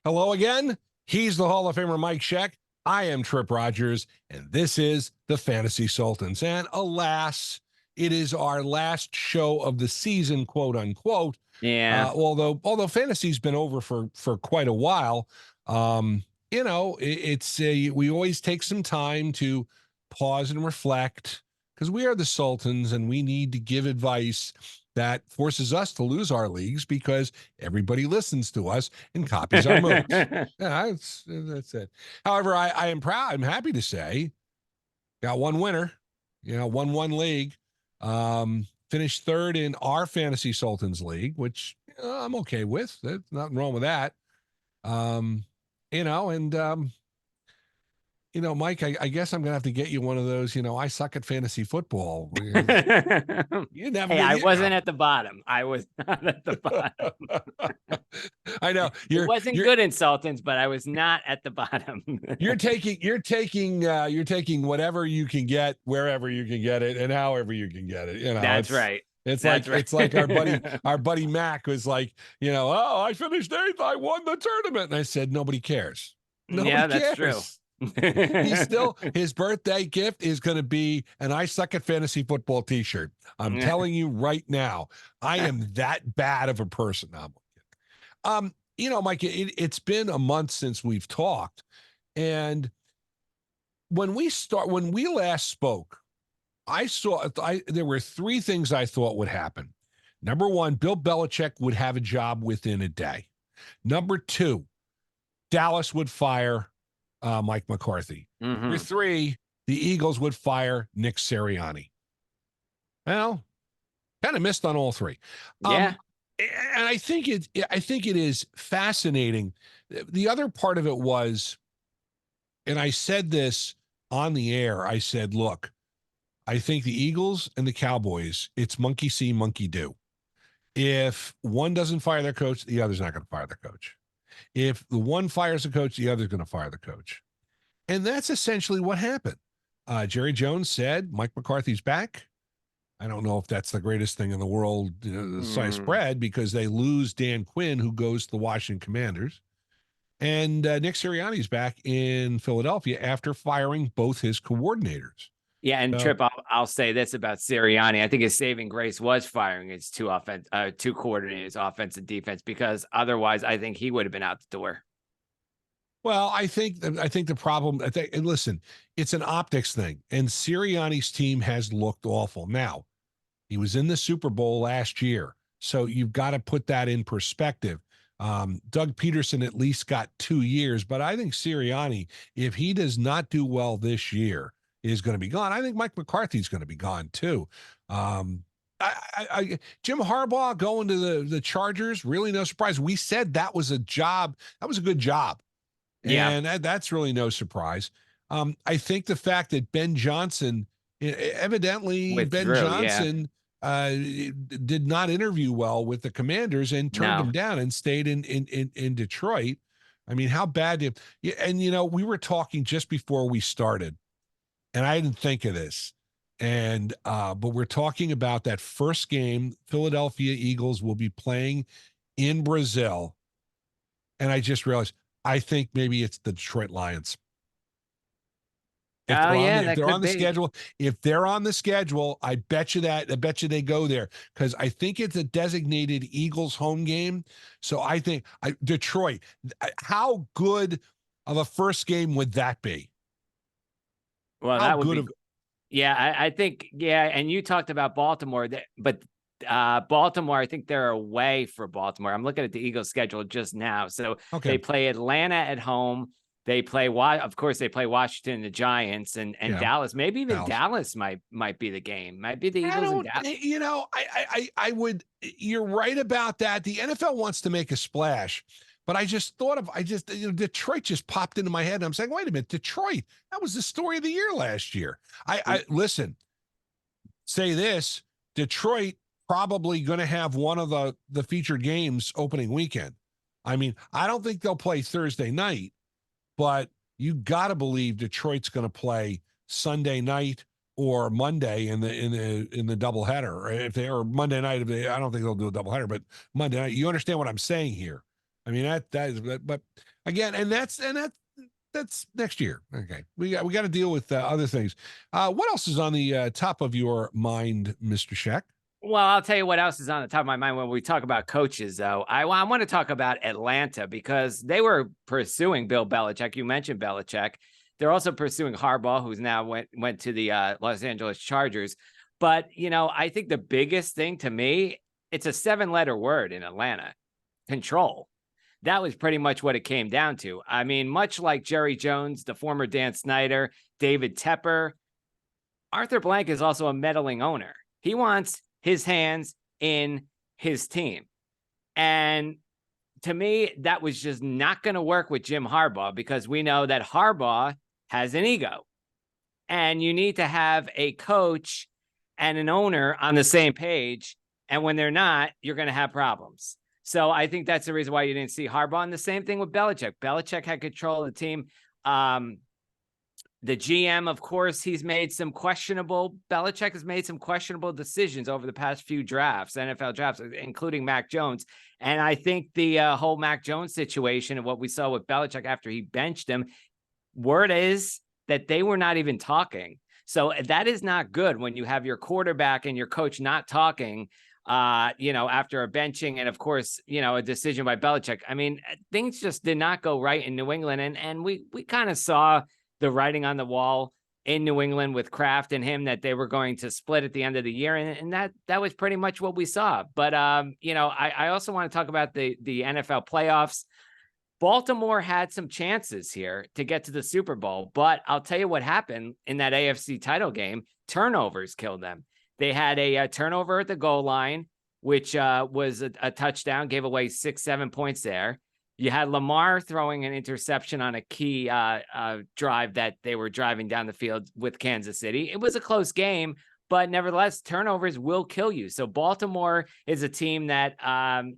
Hello again. He's the Hall of Famer Mike Scheck. I am Tripp Rogers, and this is the Fantasy Sultans. And alas, it is our last show of the season, quote unquote. Yeah. Although fantasy's been over for quite a while, we always take some time to pause and reflect because we are the Sultans and we need to give advice that forces us to lose our leagues because everybody listens to us and copies our moves. Yeah, that's it. However, I am proud. I'm happy to say, got one winner. Won one league. Finished third in our Fantasy Sultans league, which I'm okay with. There's nothing wrong with that. Mike, I guess I'm gonna have to get you one of those. I suck at fantasy football. You never. Hey, I wasn't at the bottom. I was not at the bottom. I know it wasn't good in Sultans, but I was not at the bottom. You're taking whatever you can get, wherever you can get it, and however you can get it. That's right. It's like our buddy Mac was like, I finished 8th, I won the tournament, and I said nobody cares. Nobody cares. True. His birthday gift is going to be an I suck at fantasy football t-shirt. I'm telling you right now, I am that bad of a person. Mike, it's been a month since we've talked. And when we last spoke, there were three things I thought would happen. Number one, Bill Belichick would have a job within a day. Number two, Dallas would fire Mike McCarthy. Mm-hmm. Number three, the Eagles would fire Nick Sirianni. Well, kind of missed on all three. Yeah. And I think it is fascinating. The other part of it was, and I said this on the air, I said, look, I think the Eagles and the Cowboys, it's monkey see, monkey do. If one doesn't fire their coach, the other's not going to fire their coach. If the one fires the coach, the other's going to fire the coach. And that's essentially what happened. Jerry Jones said, Mike McCarthy's back. I don't know if that's the greatest thing in the world, the sliced bread, because they lose Dan Quinn, who goes to the Washington Commanders. And Nick Sirianni's back in Philadelphia after firing both his coordinators. Yeah, and Tripp, I'll say this about Sirianni. I think his saving grace was firing his two coordinators, offense and defense, because otherwise I think he would have been out the door. Well, I think the problem, and listen, it's an optics thing, and Sirianni's team has looked awful. Now, he was in the Super Bowl last year, so you've got to put that in perspective. Doug Peterson at least got 2 years, but I think Sirianni, if he does not do well this year, is going to be gone. I think Mike McCarthy's going to be gone too. Jim Harbaugh going to the Chargers, really no surprise. We said that was a job. That was a good job. Yeah. And that's really no surprise. I think the fact that Ben Johnson, evidently did not interview well with the Commanders and turned him down and stayed in Detroit. I mean, how bad we were talking just before we started, and I didn't think of this. And but we're talking about that first game. Philadelphia Eagles will be playing in Brazil. And I just realized, I think maybe it's the Detroit Lions. If they're on the schedule, I bet you they go there, because I think it's a designated Eagles home game. So I think Detroit, how good of a first game would that be? Well, that would be. I think. Yeah. And you talked about Baltimore, but Baltimore, I think they're away for Baltimore. I'm looking at the Eagles schedule just now. So They play Atlanta at home. They play, of course, they play Washington, the Giants, and Dallas. Maybe even Dallas might be the game. Might be the Eagles and Dallas. I would. You're right about that. The NFL wants to make a splash, but I just thought of Detroit just popped into my head. And I'm saying, wait a minute, Detroit. That was the story of the year last year. I listen. Say this, Detroit probably going to have one of the featured games opening weekend. I mean, I don't think they'll play Thursday night, but you got to believe Detroit's going to play Sunday night or Monday in the doubleheader. Or Monday night, I don't think they'll do a doubleheader, but Monday night. You understand what I'm saying here? I mean, that is, but again, and that's next year. Okay, we got to deal with other things. What else is on the top of your mind, Mr. Sheck? Well, I'll tell you what else is on the top of my mind when we talk about coaches, though. I want to talk about Atlanta because they were pursuing Bill Belichick. You mentioned Belichick. They're also pursuing Harbaugh, who's now went to the Los Angeles Chargers. But, I think the biggest thing to me, it's a 7-letter word in Atlanta: control. That was pretty much what it came down to. I mean, much like Jerry Jones, the former Dan Snyder, David Tepper, Arthur Blank is also a meddling owner. He wants his hands in his team. And to me, that was just not going to work with Jim Harbaugh, because we know that Harbaugh has an ego. And you need to have a coach and an owner on the same page. And when they're not, you're going to have problems. So I think that's the reason why you didn't see Harbaugh. And the same thing with Belichick. Belichick had control of the team. The GM, of course, Belichick has made some questionable decisions over the past few drafts, NFL drafts, including Mac Jones. And I think the whole Mac Jones situation and what we saw with Belichick after he benched him, word is that they were not even talking. So that is not good when you have your quarterback and your coach not talking, after a benching and, of course, a decision by Belichick. I mean, things just did not go right in New England. And we kind of saw the writing on the wall in New England with Kraft and him, that they were going to split at the end of the year. And that was pretty much what we saw. But, I also want to talk about the NFL playoffs. Baltimore had some chances here to get to the Super Bowl, but I'll tell you what happened in that AFC title game. Turnovers killed them. They had a turnover at the goal line, which was a touchdown, gave away 6-7 points there. You had Lamar throwing an interception on a key drive that they were driving down the field with Kansas City. It was a close game, but nevertheless, turnovers will kill you. So Baltimore is a team that,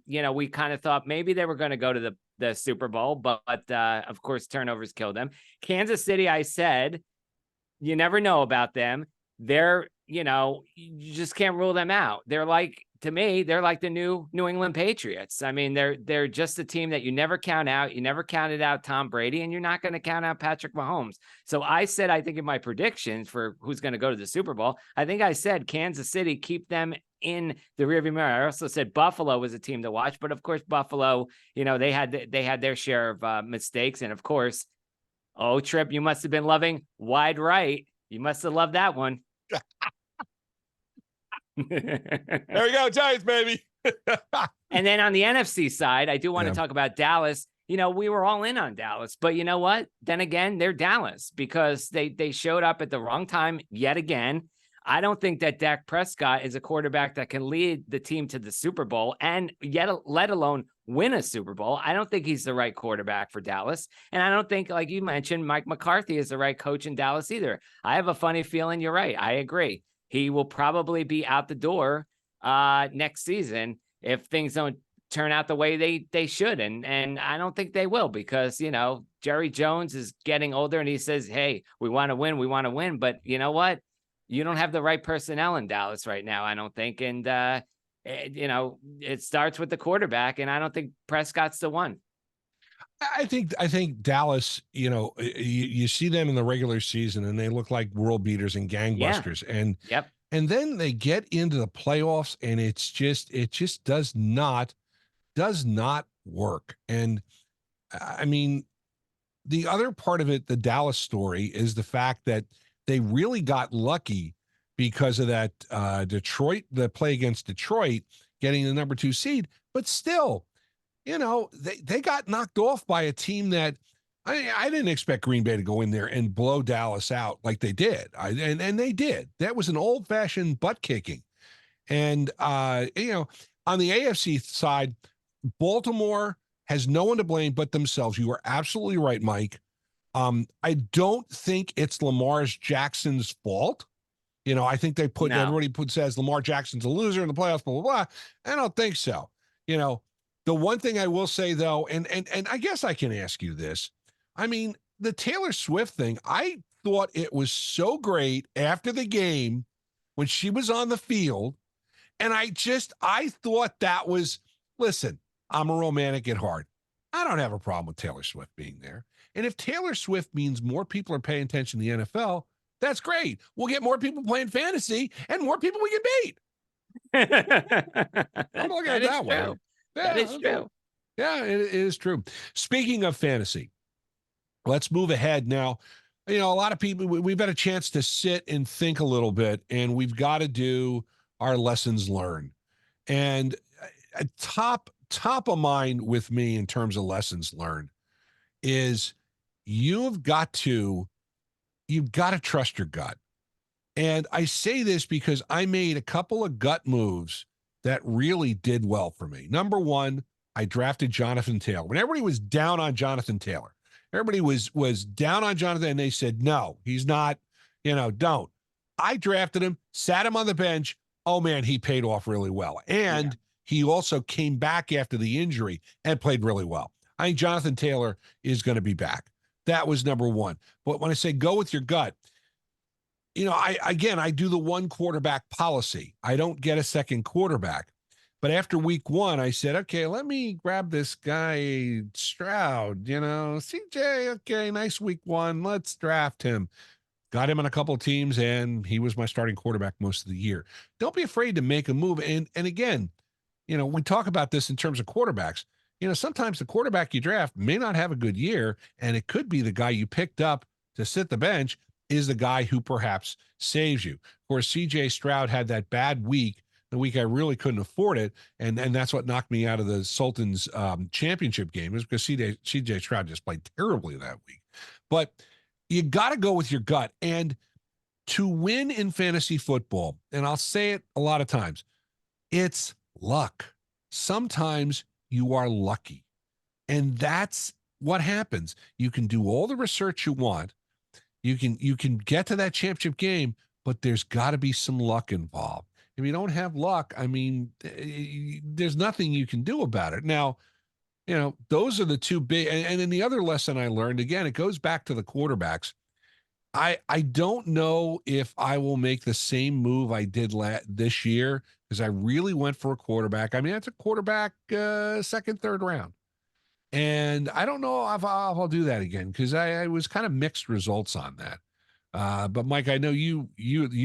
we kind of thought maybe they were going to go to the Super Bowl, but of course, turnovers killed them. Kansas City, I said, you never know about them. They're, you just can't rule them out. To me, they're like the new New England Patriots. I mean, they're just a team that you never count out. You never counted out Tom Brady, and you're not going to count out Patrick Mahomes. So I think in my predictions for who's going to go to the Super Bowl, I think I said Kansas City, keep them in the rearview mirror. I also said Buffalo was a team to watch, but of course, Buffalo, they had their share of mistakes. And of course, Tripp, you must have been loving wide right. You must have loved that one. There we go, Giants, baby. And then on the NFC side, I do want to talk about Dallas. We were all in on Dallas, but you know what? Then again, they're Dallas because they showed up at the wrong time yet again. I don't think that Dak Prescott is a quarterback that can lead the team to the Super Bowl and let alone win a Super Bowl. I don't think he's the right quarterback for Dallas. And I don't think, like you mentioned, Mike McCarthy is the right coach in Dallas either. I have a funny feeling you're right. I agree. He will probably be out the door next season if things don't turn out the way they should. And I don't think they will because, Jerry Jones is getting older and he says, hey, we want to win. But you know what? You don't have the right personnel in Dallas right now, I don't think. And, it starts with the quarterback, and I don't think Prescott's the one. I think Dallas, you see them in the regular season and they look like world beaters and gangbusters. Yeah. And then they get into the playoffs and it just does not work. And I mean, the other part of it, the Dallas story, is the fact that they really got lucky because of that the play against Detroit getting the number 2 seed, but still, they got knocked off by a team that I didn't expect Green Bay to go in there and blow Dallas out like they did. And they did. That was an old-fashioned butt kicking. And, on the AFC side, Baltimore has no one to blame but themselves. You are absolutely right, Mike. I don't think it's Lamar Jackson's fault. I think everybody says Lamar Jackson's a loser in the playoffs, blah, blah, blah. I don't think so. The one thing I will say, though, and I guess I can ask you this. I mean, the Taylor Swift thing, I thought it was so great after the game when she was on the field. And I thought that was, listen, I'm a romantic at heart. I don't have a problem with Taylor Swift being there. And if Taylor Swift means more people are paying attention to the NFL, that's great. We'll get more people playing fantasy and more people we can beat. I'm looking at it that way. True. That is true. Yeah, it is true. Speaking of fantasy, let's move ahead now. A lot of people, we've had a chance to sit and think a little bit, and we've got to do our lessons learned. And top of mind with me in terms of lessons learned is you've got to trust your gut. And I say this because I made a couple of gut moves that really did well for me. Number one, I drafted Jonathan Taylor. When everybody was down on Jonathan Taylor, everybody was down on Jonathan, and they said, no, he's not, don't. I drafted him, sat him on the bench. Oh, man, he paid off really well. And he also came back after the injury and played really well. I think Jonathan Taylor is going to be back. That was number one. But when I say go with your gut, I do the one quarterback policy. I don't get a second quarterback. But after week one, I said, okay, let me grab this guy Stroud, CJ. Okay, nice week one. Let's draft him. Got him on a couple of teams, and he was my starting quarterback most of the year. Don't be afraid to make a move. And again, we talk about this in terms of quarterbacks. Sometimes the quarterback you draft may not have a good year, and it could be the guy you picked up to sit the bench is the guy who perhaps saves you. Of course, CJ Stroud had that bad week, the week I really couldn't afford it, and that's what knocked me out of the Sultans championship game, is because CJ Stroud just played terribly that week. But you got to go with your gut. And to win in fantasy football, and I'll say it a lot of times, it's luck. Sometimes you are lucky. And that's what happens. You can do all the research you want. You can get to that championship game, but there's got to be some luck involved. If you don't have luck, I mean, there's nothing you can do about it. Now, those are the two big, and then the other lesson I learned, again, it goes back to the quarterbacks. I don't know if I will make the same move I did this year, because I really went for a quarterback. I mean, that's a quarterback second, third round. And I don't know if I'll do that again, because I was kind of mixed results on that. But Mike, I know you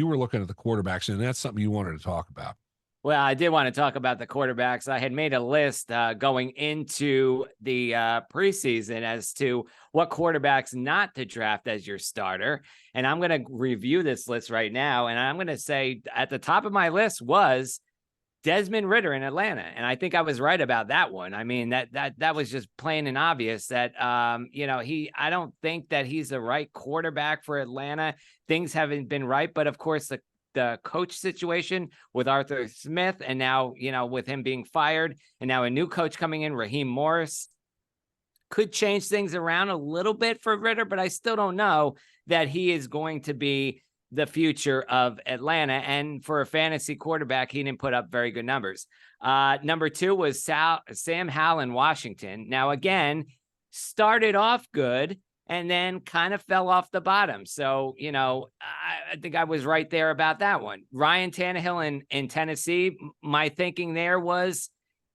were looking at the quarterbacks, and that's something you wanted to talk about. Well, I did want to talk about the quarterbacks. I had made a list going into the preseason as to what quarterbacks not to draft as your starter. And I'm going to review this list right now. And I'm going to say at the top of my list was Desmond Ridder in Atlanta. And I think I was right about that one. I mean, that was just plain and obvious that, I don't think that he's the right quarterback for Atlanta. Things haven't been right. But of course, the coach situation with Arthur Smith, and now, with him being fired, and now a new coach coming in, Raheem Morris, could change things around a little bit for Ridder, but I still don't know that he is going to be the future of Atlanta. And for a fantasy quarterback, he didn't put up very good numbers. Number two was Sam Howell in Washington. Now, again, started off good and then kind of fell off the bottom. So, I think I was right there about that one. Ryan Tannehill in Tennessee, my thinking there was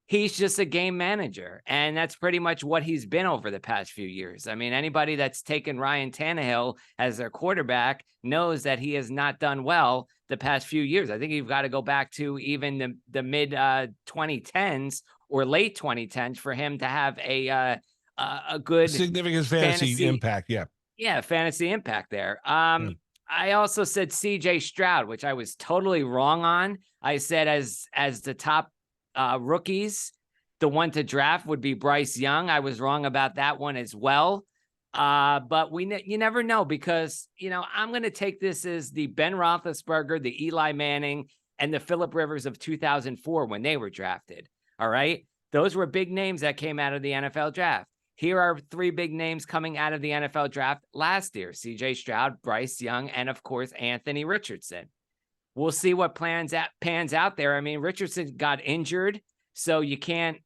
he's just a game manager. And that's pretty much what he's been over the past few years. I mean, anybody that's taken Ryan Tannehill as their quarterback knows that he has not done well the past few years. I think you've got to go back to even the mid 2010s or late 2010s for him to have a good significant fantasy impact. Yeah. Fantasy impact there. I also said CJ Stroud, which I was totally wrong on. I said as the top rookies, the one to draft would be Bryce Young. I was wrong about that one as well. But you never know, because, I'm going to take this as the Ben Roethlisberger, the Eli Manning, and the Phillip Rivers of 2004 when they were drafted. All right. Those were big names that came out of the NFL draft. Here are three big names coming out of the NFL draft last year: CJ Stroud, Bryce Young, and of course, Anthony Richardson. We'll see what pans out there. I mean, Richardson got injured, so you can't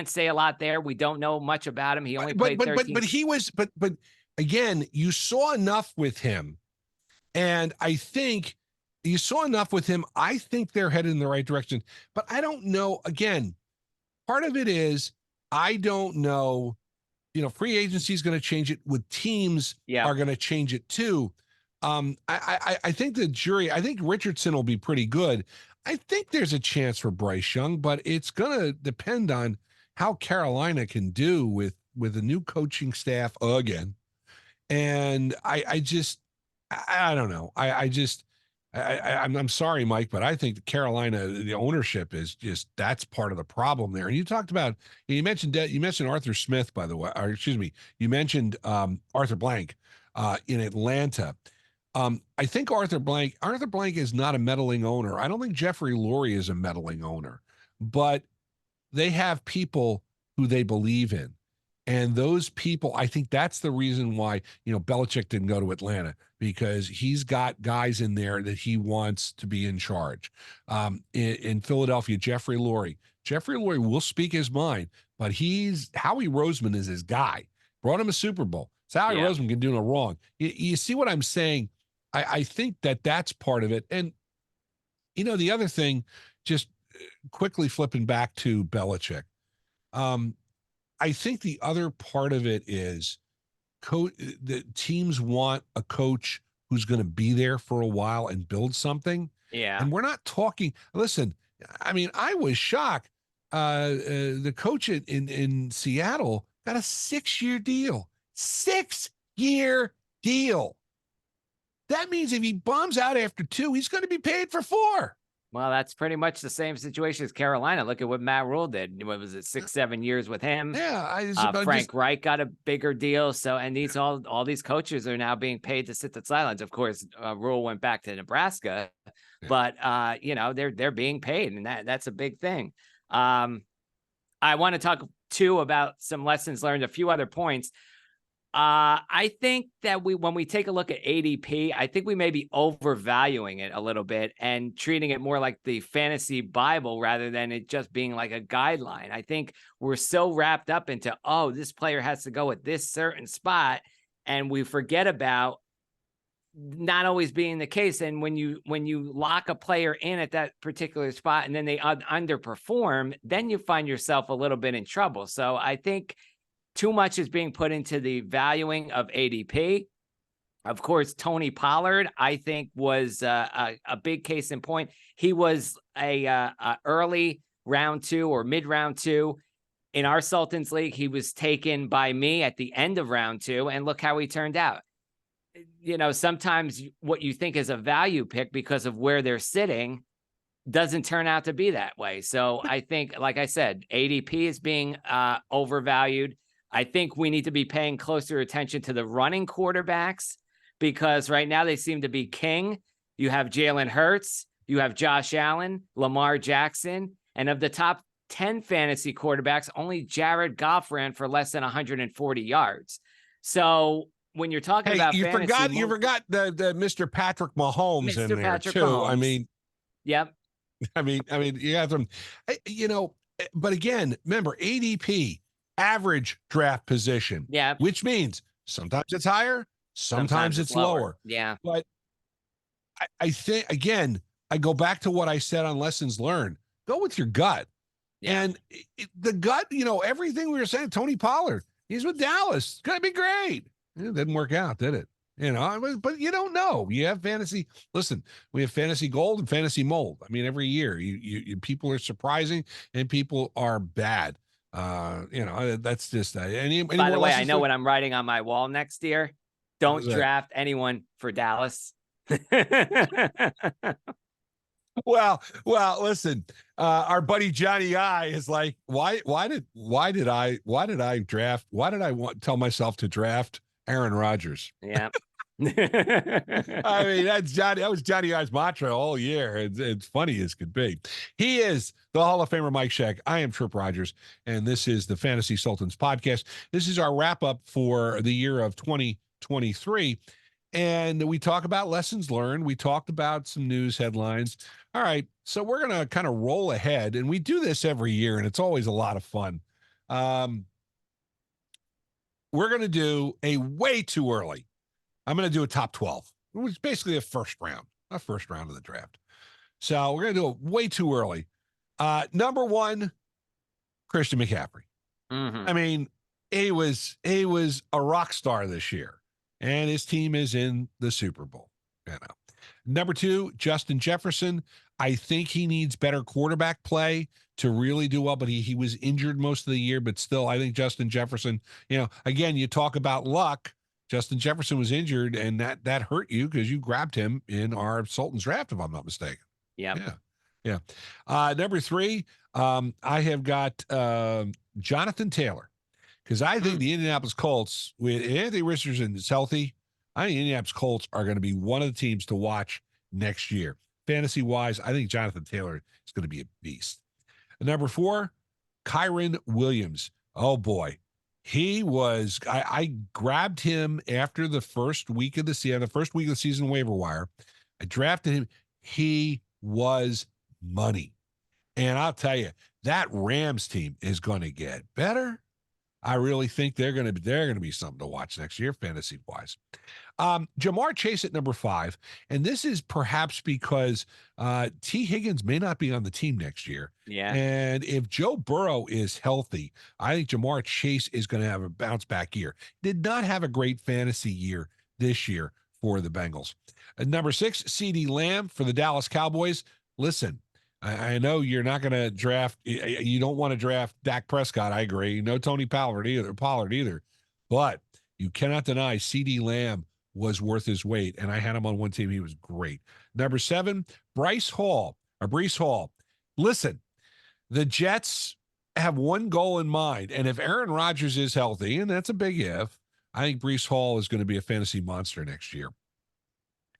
say a lot there. We don't know much about him. He only played 13. But he was, but again, you saw enough with him. And I think you saw enough with him. I think they're headed in the right direction, but I don't know. Again, part of it is, I don't know free agency is going to change it. With teams are going to change it too. I think the jury. I think Richardson will be pretty good. I think there's a chance for Bryce Young, but it's going to depend on how Carolina can do with a new coaching staff again. And I don't know. I'm sorry, Mike, but I think the Carolina, the ownership is just, that's part of the problem there. And you mentioned Arthur Smith, by the way, or excuse me, you mentioned Arthur Blank in Atlanta. I think Arthur Blank is not a meddling owner. I don't think Jeffrey Lurie is a meddling owner, but they have people who they believe in. And those people, I think that's the reason why, Belichick didn't go to Atlanta, because he's got guys in there that he wants to be in charge. In Philadelphia, Jeffrey Lurie will speak his mind, but Howie Roseman is his guy. Brought him a Super Bowl. So Howie Roseman can do no wrong. You see what I'm saying? I think that's part of it. And, the other thing, just quickly flipping back to Belichick, I think the other part of it is the teams want a coach who's going to be there for a while and build something. Yeah. And we're not talking, listen, I mean, I was shocked. The coach in Seattle got a 6-year deal. 6-year deal. That means if he bombs out after 2, he's going to be paid for 4. Well, that's pretty much the same situation as Carolina. Look at what Matt Rule did. What was it, 6-7 years with him? Yeah, Frank Reich got a bigger deal. So, and these all these coaches are now being paid to sit the sidelines. Of course, Rule went back to Nebraska, but they're being paid, and that's a big thing. I want to talk too about some lessons learned. A few other points. I think that when we take a look at ADP, I think we may be overvaluing it a little bit and treating it more like the fantasy Bible rather than it just being like a guideline. I think we're so wrapped up into, this player has to go at this certain spot, and we forget about not always being the case. And when you lock a player in at that particular spot and then they underperform, then you find yourself a little bit in trouble. So I think too much is being put into the valuing of ADP. Of course, Tony Pollard, I think, was a big case in point. He was a early round 2 or mid round 2 in our Sultans league. He was taken by me at the end of round 2, and look how he turned out. Sometimes what you think is a value pick because of where they're sitting doesn't turn out to be that way. So I think, like I said, ADP is being overvalued. I think we need to be paying closer attention to the running quarterbacks, because right now they seem to be king. You have Jalen Hurts, you have Josh Allen, Lamar Jackson, and of the top 10 fantasy quarterbacks, only Jared Goff ran for less than 140 yards. So when you're talking about you fantasy, forgot the Mr. Patrick Mahomes in there Patrick too. Mahomes. I mean, yep. I mean, you have them, but again, remember ADP. Average draft position. Yeah. Which means sometimes it's higher, sometimes it's lower. Yeah. But I think, again, I go back to what I said on lessons learned. Go with your gut. Yeah. And the gut, everything we were saying, Tony Pollard, he's with Dallas. It's going to be great. It didn't work out, did it? But you don't know. You have fantasy. Listen, we have fantasy gold and fantasy mold. I mean, every year you people are surprising and people are bad. That's just that. By the way, I know what I'm writing on my wall next year. Don't draft anyone for Dallas. Well, listen, our buddy Johnny I is like, why did I tell myself to draft Aaron Rodgers? Yeah. I mean, that was Johnny I's mantra all year. It's funny as could be. He is the Hall of Famer Mike Scheck. I am Tripp Rogers, and this is the Fantasy Sultans podcast. This is our wrap up for the year of 2023. And we talk about lessons learned. We talked about some news headlines. All right. So we're going to kind of roll ahead, and we do this every year, and it's always a lot of fun. We're going to do a way too early. I'm going to do a top 12. It was basically a first round of the draft. So we're going to do it way too early. Number 1, Christian McCaffrey. Mm-hmm. I mean, he was a rock star this year, and his team is in the Super Bowl. You know. Number 2, Justin Jefferson. I think he needs better quarterback play to really do well, but he was injured most of the year. But still, I think Justin Jefferson, again, you talk about luck. Justin Jefferson was injured, and that hurt you because you grabbed him in our Sultans draft, if I'm not mistaken. Yeah. Yeah. Number 3, I have got Jonathan Taylor, because I think the Indianapolis Colts, with Anthony Richardson is healthy, I think the Indianapolis Colts are going to be one of the teams to watch next year. Fantasy-wise, I think Jonathan Taylor is going to be a beast. Number 4, Kyren Williams. Oh, boy. He was, I grabbed him after the first week of the season waiver wire. I drafted him. He was money. And I'll tell you, that Rams team is going to get better. I really think they're going to be something to watch next year, fantasy wise. Jamar Chase at number 5, and this is perhaps because T. Higgins may not be on the team next year. Yeah. And if Joe Burrow is healthy, I think Jamar Chase is going to have a bounce back year. Did not have a great fantasy year this year for the Bengals. Number 6, CeeDee Lamb for the Dallas Cowboys. Listen, I know you're not going to draft. You don't want to draft Dak Prescott. I agree. No Tony Pollard either. But you cannot deny CeeDee Lamb was worth his weight, and I had him on one team. He was great. Number 7, Breece Hall. Listen, the Jets have one goal in mind, and if Aaron Rodgers is healthy, and that's a big if, I think Breece Hall is going to be a fantasy monster next year.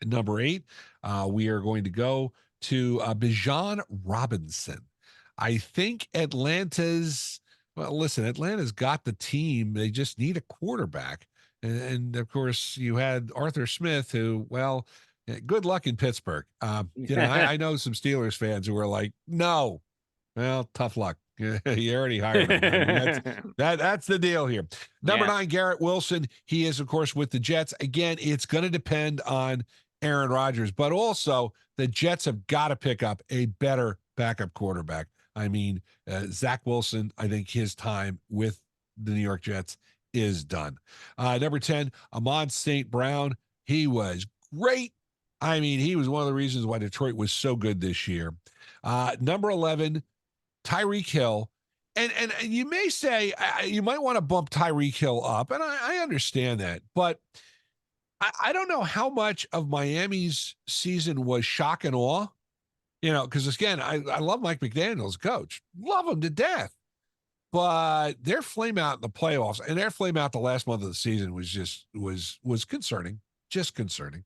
Number 8, we are going to go to Bijan Robinson. I think Atlanta's got the team. They just need a quarterback. And of course, you had Arthur Smith, who, well, good luck in Pittsburgh. I know some Steelers fans who are like, no, well, tough luck. You already hired him. I mean, that's the deal here. Number 9, Garrett Wilson. He is, of course, with the Jets. Again, it's going to depend on Aaron Rodgers, but also the Jets have got to pick up a better backup quarterback. I mean, Zach Wilson, I think his time with the New York Jets is done. Number 10, Amon St. Brown. He was great. I mean, he was one of the reasons why Detroit was so good this year. Number 11, Tyreek Hill. And you may say, you might want to bump Tyreek Hill up, and I understand that, but I don't know how much of Miami's season was shock and awe, because again, I love Mike McDaniel's coach, love him to death, but their flame out in the playoffs and their flame out the last month of the season was concerning, just concerning.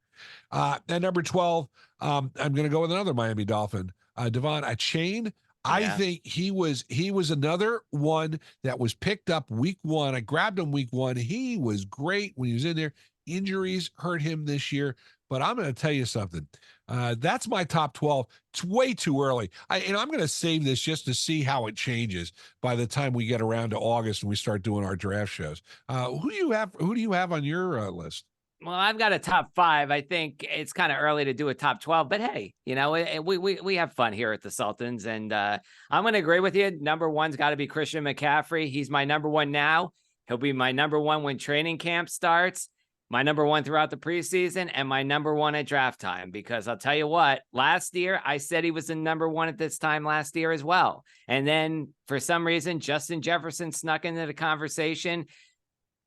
And number 12, I'm going to go with another Miami Dolphin, Devon Achane. I think he was another one that was picked up week 1. I grabbed him week 1. He was great when he was in there. Injuries hurt him this year, but I'm going to tell you something. That's my top 12. It's way too early. I'm going to save this just to see how it changes by the time we get around to August and we start doing our draft shows. Who do you have on your list? Well, I've got a top 5. I think it's kind of early to do a top 12, but hey, we have fun here at the Sultans, and I'm going to agree with you. Number 1's got to be Christian McCaffrey. He's my number 1 now. He'll be my number 1 when training camp starts, my number 1 throughout the preseason, and my number 1 at draft time, because I'll tell you what, last year I said he was the number 1 at this time last year as well. And then for some reason, Justin Jefferson snuck into the conversation.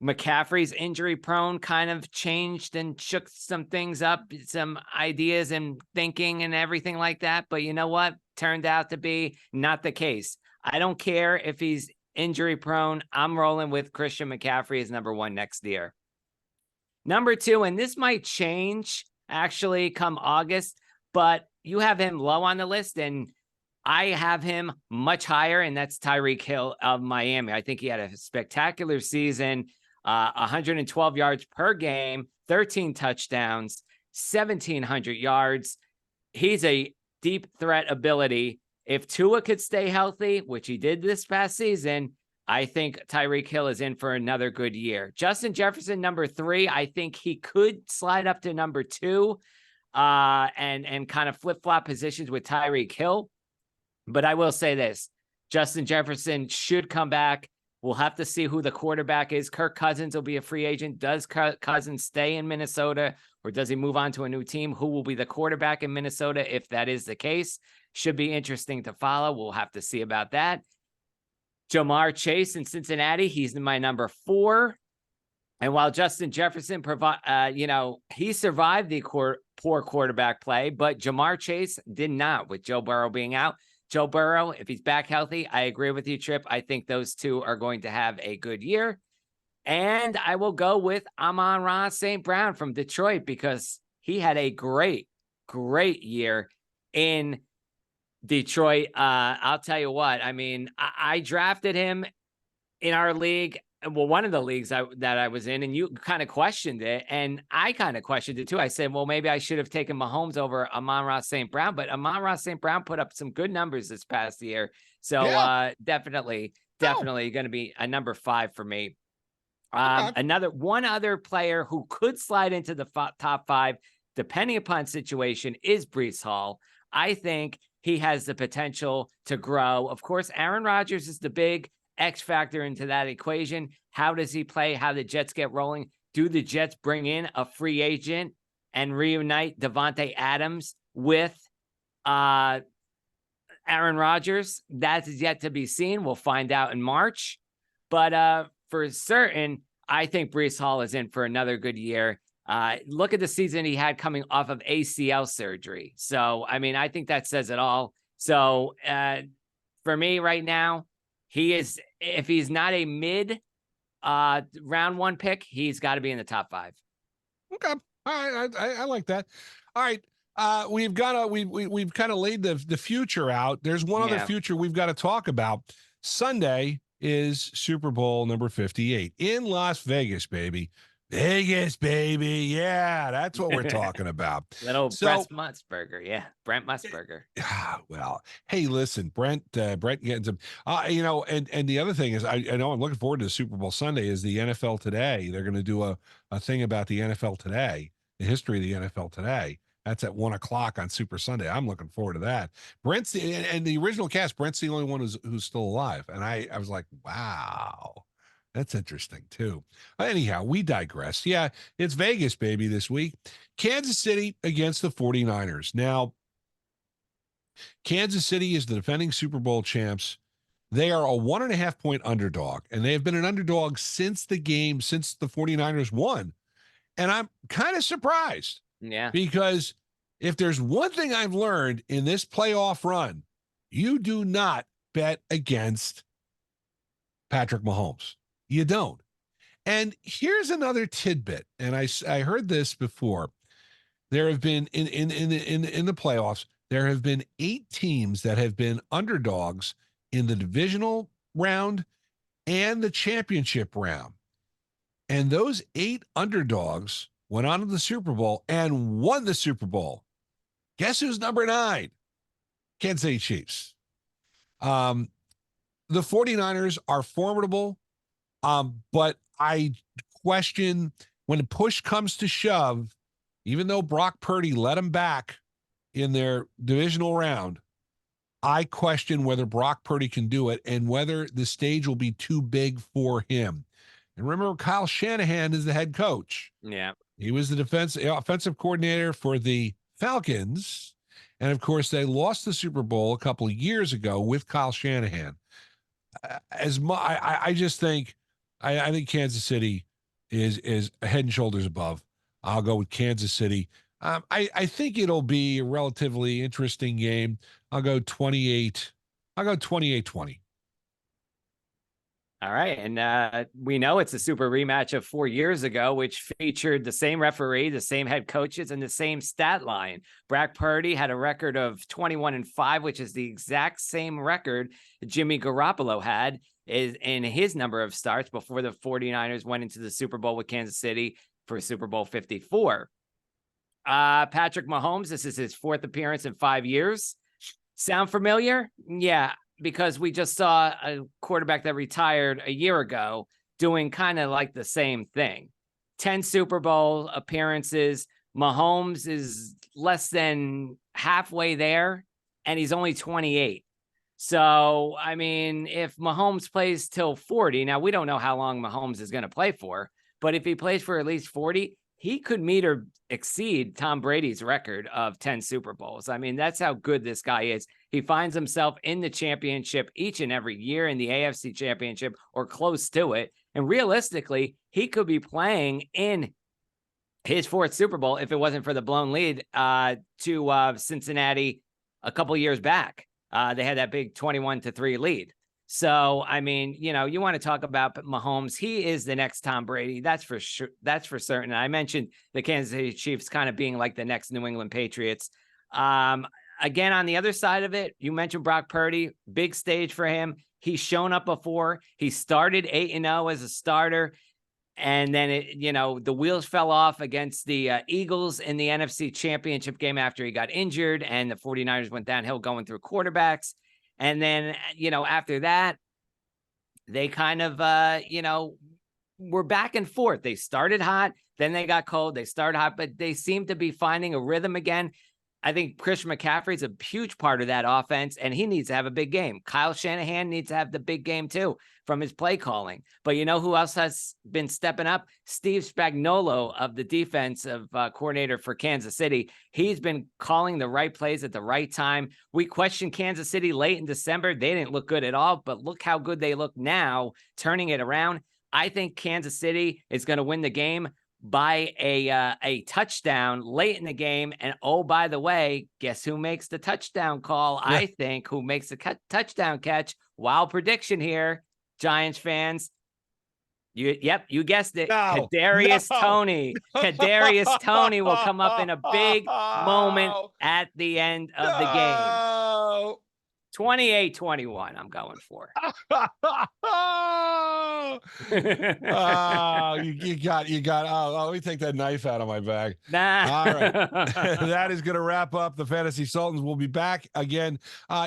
McCaffrey's injury prone kind of changed and shook some things up, some ideas and thinking and everything like that. But you know what? Turned out to be not the case. I don't care if he's injury prone. I'm rolling with Christian McCaffrey as number 1 next year. Number 2, and this might change actually come August, but you have him low on the list and I have him much higher, and that's Tyreek Hill of Miami. I think he had a spectacular season. 112 yards per game, 13 touchdowns, 1,700 yards. He's a deep threat ability. If Tua could stay healthy, which he did this past season, I think Tyreek Hill is in for another good year. Justin Jefferson, number 3, I think he could slide up to number 2 and kind of flip-flop positions with Tyreek Hill. But I will say this, Justin Jefferson should come back We'll have to see who the quarterback is. Kirk Cousins will be a free agent. Does Cousins stay in Minnesota, or does he move on to a new team? Who will be the quarterback in Minnesota if that is the case? Should be interesting to follow. We'll have to see about that. Jamar Chase in Cincinnati, he's my number 4. And while Justin Jefferson he survived the poor quarterback play, but Jamar Chase did not, with Joe Burrow being out. Joe Burrow, if he's back healthy, I agree with you, Tripp. I think those two are going to have a good year. And I will go with Amon-Ra St. Brown from Detroit, because he had a great year in Detroit. I'll tell you what, I mean, I drafted him in our league. Well, one of the leagues that I was in, and you kind of questioned it, and I kind of questioned it too. I said, well, maybe I should have taken Mahomes over Amon-Ra St. Brown, but Amon-Ra St. Brown put up some good numbers this past year. So definitely going to be a number 5 for me. One other player who could slide into the top 5, depending upon situation, is Breece Hall. I think he has the potential to grow. Of course, Aaron Rodgers is the big X factor into that equation. How does he play? How the Jets get rolling? Do the Jets bring in a free agent and reunite Devontae Adams with Aaron Rodgers? That is yet to be seen. We'll find out in March. But for certain, I think Breece Hall is in for another good year. Look at the season he had coming off of ACL surgery. So, I mean, I think that says it all. So for me right now, he is, if he's not a mid round 1 pick, he's got to be in the top 5. Okay. All right. I like that. All right. We've got we've kind of laid the future out. There's one other future we've got to talk about. Sunday is Super Bowl number 58 in Las Vegas, baby. Vegas, baby. Yeah, that's what we're talking about. Little Brent Musburger. Yeah, Brent Musburger. Well, hey, listen, Brent gets him. And the other thing is, I know I'm looking forward to Super Bowl Sunday is the NFL Today. They're going to do a thing about the NFL Today, the history of the NFL Today. That's at 1:00 on Super Sunday. I'm looking forward to that. Brent's and the original cast. Brent's the only one who's still alive, and I was like, wow. That's interesting, too. Anyhow, we digress. Yeah, it's Vegas, baby, this week. Kansas City against the 49ers. Now, Kansas City is the defending Super Bowl champs. They are a 1.5-point underdog, and they have been an underdog since the 49ers won. And I'm kind of surprised. Yeah. Because if there's one thing I've learned in this playoff run, you do not bet against Patrick Mahomes. You don't. And here's another tidbit. And I heard this before. There have been in the playoffs, there have been 8 teams that have been underdogs in the divisional round and the championship round. And those 8 underdogs went on to the Super Bowl and won the Super Bowl. Guess who's number 9? Kansas City Chiefs. The 49ers are formidable. But I question when push comes to shove, even though Brock Purdy let them back in their divisional round, I question whether Brock Purdy can do it and whether the stage will be too big for him. And remember, Kyle Shanahan is the head coach. Yeah. He was the offensive coordinator for the Falcons. And, of course, they lost the Super Bowl a couple of years ago with Kyle Shanahan. I just think I think Kansas City is head and shoulders above. I'll go with Kansas City. I think it'll be a relatively interesting game. I'll go 28. I'll go 28-20. All right. And we know it's a super rematch of 4 years ago, which featured the same referee, the same head coaches, and the same stat line. Brock Purdy had a record of 21-5, which is the exact same record Jimmy Garoppolo had in his number of starts before the 49ers went into the Super Bowl with Kansas City for Super Bowl 54. Patrick Mahomes, this is his 4th appearance in 5 years. Sound familiar? Yeah, because we just saw a quarterback that retired a year ago doing kind of like the same thing. 10 Super Bowl appearances. Mahomes is less than halfway there, and he's only 28. So, I mean, if Mahomes plays till 40, now we don't know how long Mahomes is going to play for, but if he plays for at least 40, he could meet or exceed Tom Brady's record of 10 Super Bowls. I mean, that's how good this guy is. He finds himself in the championship each and every year, in the AFC championship or close to it. And realistically, he could be playing in his 4th Super Bowl if it wasn't for the blown lead to Cincinnati a couple years back. They had that big 21-3 lead. So, I mean, you know, you want to talk about Mahomes. He is the next Tom Brady. That's for sure. That's for certain. I mentioned the Kansas City Chiefs kind of being like the next New England Patriots. Again, on the other side of it, you mentioned Brock Purdy, big stage for him. He's shown up before. He started 8-0 as a starter. And then, the wheels fell off against the Eagles in the NFC Championship game after he got injured, and the 49ers went downhill going through quarterbacks. And then, after that, they kind of, were back and forth. They started hot, then they got cold. They started hot, but they seem to be finding a rhythm again. I think Christian McCaffrey's a huge part of that offense, and he needs to have a big game. Kyle Shanahan needs to have the big game too from his play calling. But you know who else has been stepping up? Steve Spagnuolo of the defensive coordinator for Kansas City. He's been calling the right plays at the right time. We questioned Kansas City late in December. They didn't look good at all, but look how good they look now, turning it around. I think Kansas City is going to win the game by a touchdown late in the game. And oh, by the way, guess who makes the touchdown call? Yeah. I think who makes the touchdown catch. Wild prediction here, Giants fans. You guessed it. No, Kadarius Toney. Kadarius Toney will come up in a big moment at the end of the game. 28-21, I'm going for. You got. Oh, let me take that knife out of my bag. Nah. All right. That is going to wrap up the Fantasy Sultans. We'll be back again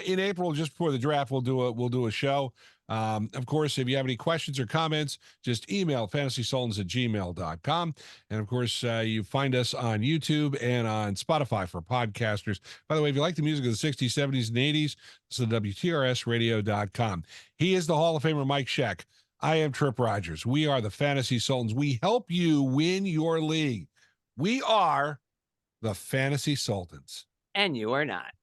in April, just before the draft. We'll do a show. Of course, if you have any questions or comments, just email fantasysultans@gmail.com. And of course, you find us on YouTube and on Spotify for podcasters. By the way, if you like the music of the 60s, 70s, and 80s, it's the WTRSradio.com. He is the Hall of Famer Mike Scheck. I am Tripp Rogers. We are the Fantasy Sultans. We help you win your league. We are the Fantasy Sultans. And you are not.